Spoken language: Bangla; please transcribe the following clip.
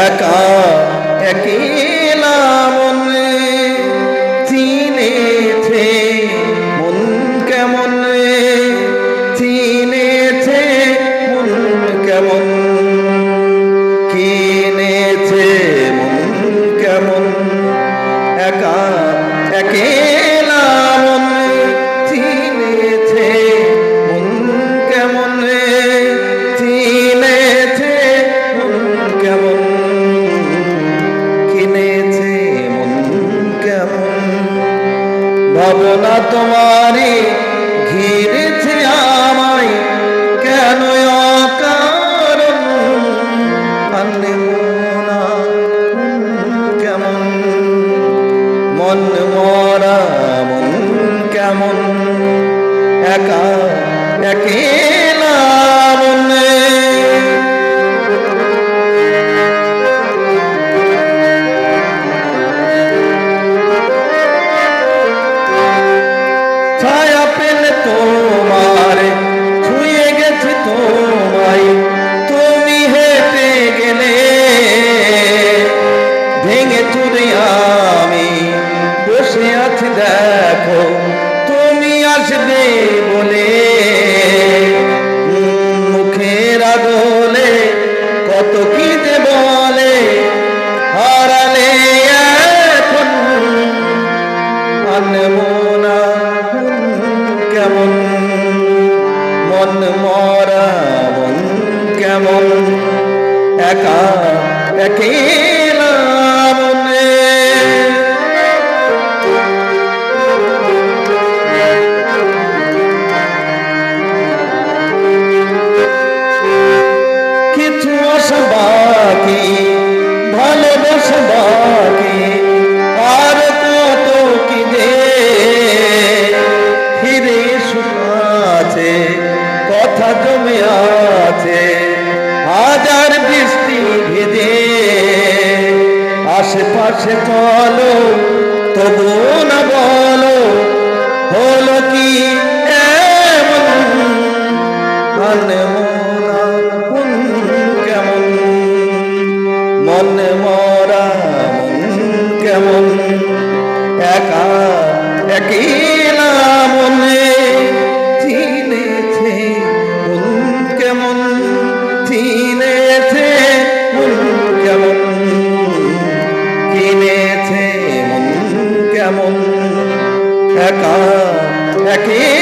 একা একলা মনে চিনেছে মন কেমন রে, চিনেছে মন কেমন, কিনেছে মন কেমন। একা একলা মনে চিনেছে মন কেমন রে, চিনেছে মন কেমন, কিনেছে মন কেমন। ভাবনা তোমারে ঘিরেছে আমায় কেন অকারণ, আনমনা কেমন, মন মরা মন কেমন। একা একলা মনে ছায়া পেলে তোমার ছুঁয়ে গেছে তোমায়, তুমি হেঁটে গেলে ভেঙে চুরে আমি বসে আছি দেখো তুমি আসবে বলে। মুখের আদলে কত কি যে বলে, হারালে এখন আনমনা কেমন, মন মরা মন কেমন। একা একলা মনে কিছু আশা বাকি, ভালোবাসা বাকি, আর কত কি যে ফিরে শুকাছে, কথা জমে আছে হাজার বৃষ্টি ভেজে। আশেপাশে চলো তবু না বলো হলো কি এমন, আনমনা মন কেমন, মন মরা মন কেমন। একা একলা মনে চিনেছে মন কেমন, চিনেছে মন কেমন, কিনেছে মন কেমন। একা একলা